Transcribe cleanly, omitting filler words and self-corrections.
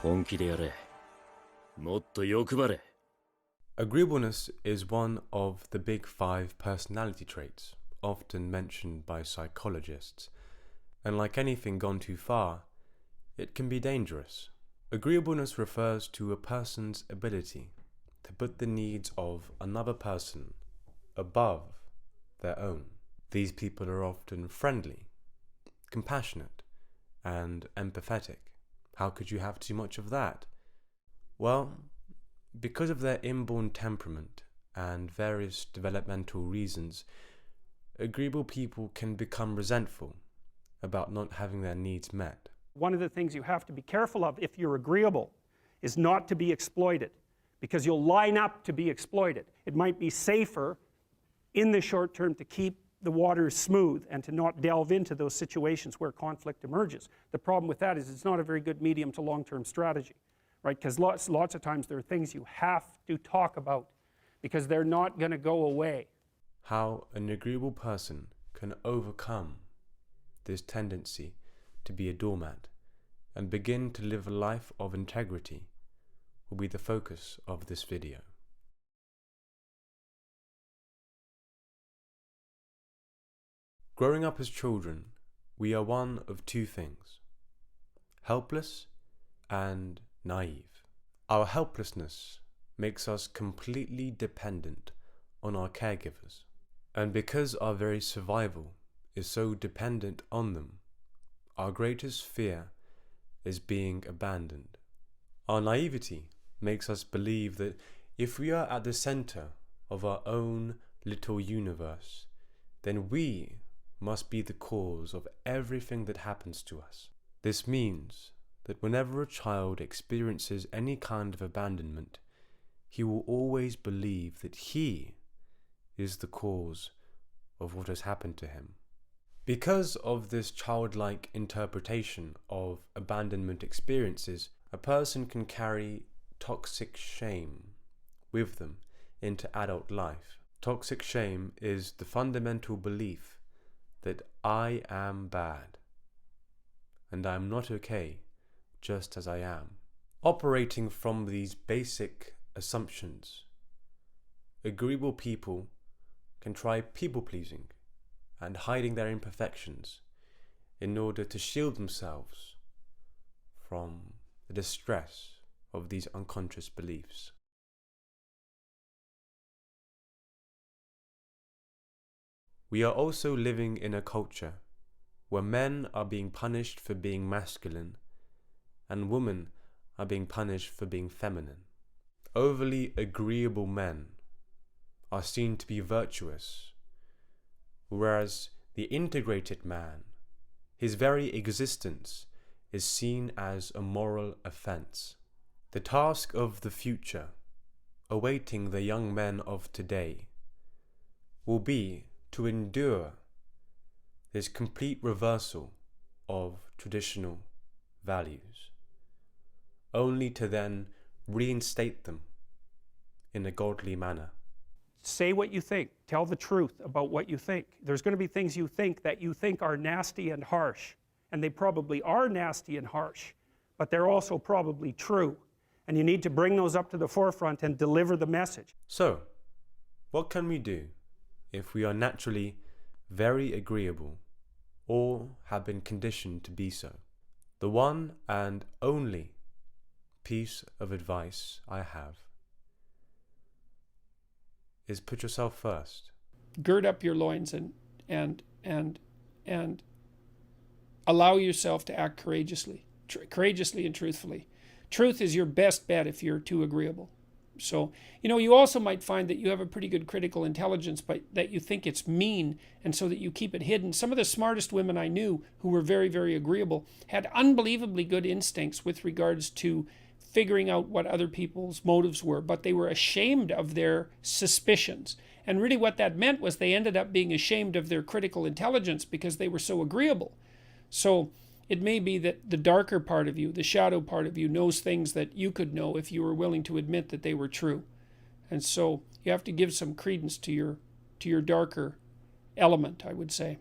本気でやれ。もっと欲張れ。Agreeableness is one of the big 5 personality traits, often mentioned by psychologists, and like anything gone too far, it can be dangerous. Agreeableness refers to a person's ability to put the needs of another person above their own. These people are often friendly, compassionate, and empathetic. How could you have too much of that? Well, because of their inborn temperament and various developmental reasons, agreeable people can become resentful about not having their needs met. One of the things you have to be careful of if you're agreeable is not to be exploited, because you'll line up to be exploited. It might be safer in the short term to keep the waters smooth and to not delve into those situations where conflict emerges. The problem with that is it's not a very good medium to long-term strategy, right? Because lots of times there are things you have to talk about because they're not going to go away. How an agreeable person can overcome this tendency to be a doormat and begin to live a life of integrity will be the focus of this video. Growing up as children, we are one of two things: helpless and naive. Our helplessness makes us completely dependent on our caregivers, and because our very survival is so dependent on them, our greatest fear is being abandoned. Our naivety makes us believe that if we are at the center of our own little universe, then we must be the cause of everything that happens to us. This means that whenever a child experiences any kind of abandonment, he will always believe that he is the cause of what has happened to him. Because of this childlike interpretation of abandonment experiences, a person can carry toxic shame with them into adult life. Toxic shame is the fundamental belief that I am bad and I am not okay just as I am. Operating from these basic assumptions, agreeable people can try people-pleasing and hiding their imperfections in order to shield themselves from the distress of these unconscious beliefs. We are also living in a culture where men are being punished for being masculine and women are being punished for being feminine. Overly agreeable men are seen to be virtuous, whereas the integrated man, his very existence, is seen as a moral offense. The task of the future, awaiting the young men of today, will be to endure this complete reversal of traditional values, only to then reinstate them in a godly manner. Say what you think. Tell the truth about what you think. There's going to be things you think that you think are nasty and harsh, and they probably are nasty and harsh, but they're also probably true, and you need to bring those up to the forefront and deliver the message. So, what can we do if we are naturally very agreeable or have been conditioned to be so? The one and only piece of advice I have is put yourself first. Gird up your loins and allow yourself to act courageously and truthfully. Truth is your best bet if you're too agreeable. So, you also might find that you have a pretty good critical intelligence, but that you think it's mean, and so that you keep it hidden. Some of the smartest women I knew who were very, very agreeable had unbelievably good instincts with regards to figuring out what other people's motives were, but they were ashamed of their suspicions. And really what that meant was they ended up being ashamed of their critical intelligence because they were so agreeable. So it may be that the darker part of you, the shadow part of you, knows things that you could know if you were willing to admit that they were true. And so you have to give some credence to your darker element, I would say.